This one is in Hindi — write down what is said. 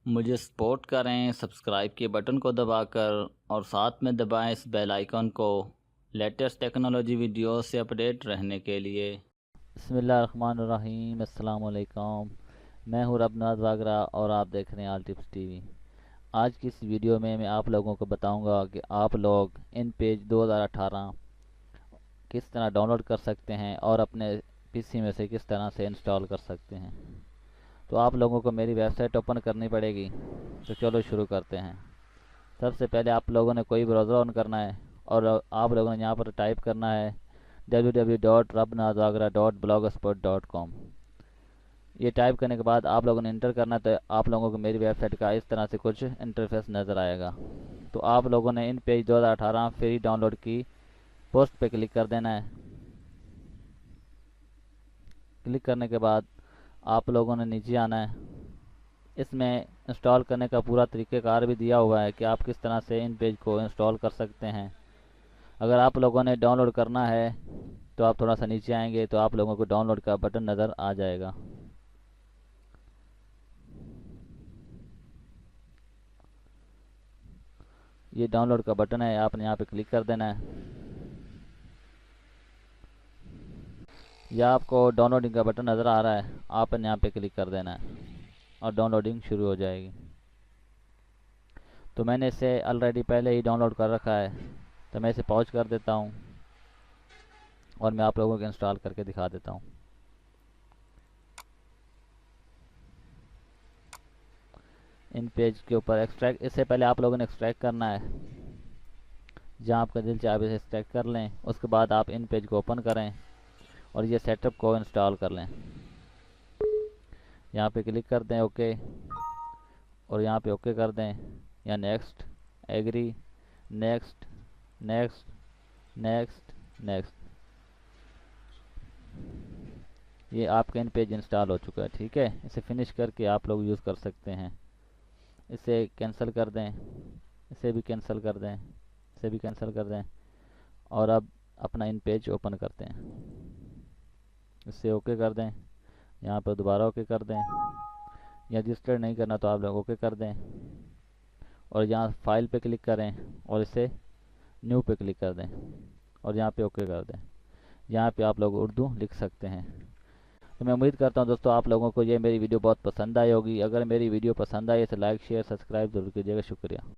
मुझे सपोर्ट करें सब्सक्राइब के बटन को दबाकर और साथ में दबाएं इस बेल आइकन को लेटेस्ट टेक्नोलॉजी वीडियो से अपडेट रहने के लिए। बिस्मिल्लाहिर्रहमानिर्रहीम, अस्सलाम वालेकुम। मैं हूँ रबनाथ वागरा और आप देख रहे हैं आल टिप्स टीवी। आज की इस वीडियो में मैं आप लोगों को बताऊंगा कि आप लोग इन पेज 2018 किस तरह डाउनलोड कर सकते हैं और अपने पीसी में से किस तरह से इंस्टॉल कर सकते हैं। तो आप लोगों को मेरी वेबसाइट ओपन करनी पड़ेगी। तो चलो शुरू करते हैं। सबसे पहले आप लोगों ने कोई ब्राउज़र ऑन करना है और आप लोगों ने यहाँ पर टाइप करना है www.rabnathwagra.blogspot.com। ये टाइप करने के बाद आप लोगों ने इंटर करना, तो आप लोगों को मेरी वेबसाइट का इस तरह से कुछ इंटरफेस नज़र आएगा। तो आप लोगों ने इन पेज 2018 फ्री डाउनलोड की पोस्ट पे क्लिक कर देना है। क्लिक करने के बाद आप लोगों ने नीचे आना है। इसमें इंस्टॉल करने का पूरा तरीक़ेकार भी दिया हुआ है कि आप किस तरह से इन पेज को इंस्टॉल कर सकते हैं। अगर आप लोगों ने डाउनलोड करना है तो आप थोड़ा सा नीचे आएंगे तो आप लोगों को डाउनलोड का बटन नज़र आ जाएगा। ये डाउनलोड का बटन है, आपने यहाँ पे क्लिक कर देना है। या आपको डाउनलोडिंग का बटन नज़र आ रहा है, आपने यहाँ पे क्लिक कर देना है और डाउनलोडिंग शुरू हो जाएगी। तो मैंने इसे ऑलरेडी पहले ही डाउनलोड कर रखा है, तो मैं इसे पॉज कर देता हूँ और मैं आप लोगों को इंस्टॉल करके दिखा देता हूँ। इन पेज के ऊपर एक्सट्रैक्ट, इससे पहले आप लोगों ने एक्सट्रैक्ट करना है। जहाँ आपका दिल चाहे आप इसे एक्सट्रैक्ट कर लें। उसके बाद आप इन पेज को ओपन करें और ये सेटअप को इंस्टॉल कर लें। यहाँ पे क्लिक कर दें ओके, और यहाँ पे ओके कर दें या next, agree, next, next, next, next. ये आपका इन पेज इंस्टॉल हो चुका है। ठीक है, इसे फिनिश करके आप लोग यूज़ कर सकते हैं। इसे कैंसिल कर दें, इसे भी कैंसिल कर दें, इसे भी कैंसिल कर दें और अब अपना इन पेज ओपन करते हैं। इसे ओके कर दें, यहाँ पर दोबारा ओके कर दें, या रजिस्टर नहीं करना तो आप लोग ओके कर दें और यहाँ फाइल पे क्लिक करें और इसे न्यू पे क्लिक कर दें और यहाँ पे ओके कर दें। यहाँ पे आप लोग उर्दू लिख सकते हैं। तो मैं उम्मीद करता हूँ दोस्तों आप लोगों को ये मेरी वीडियो बहुत पसंद आई होगी। अगर मेरी वीडियो पसंद आई तो लाइक शेयर सब्सक्राइब जरूर कीजिएगा। शुक्रिया।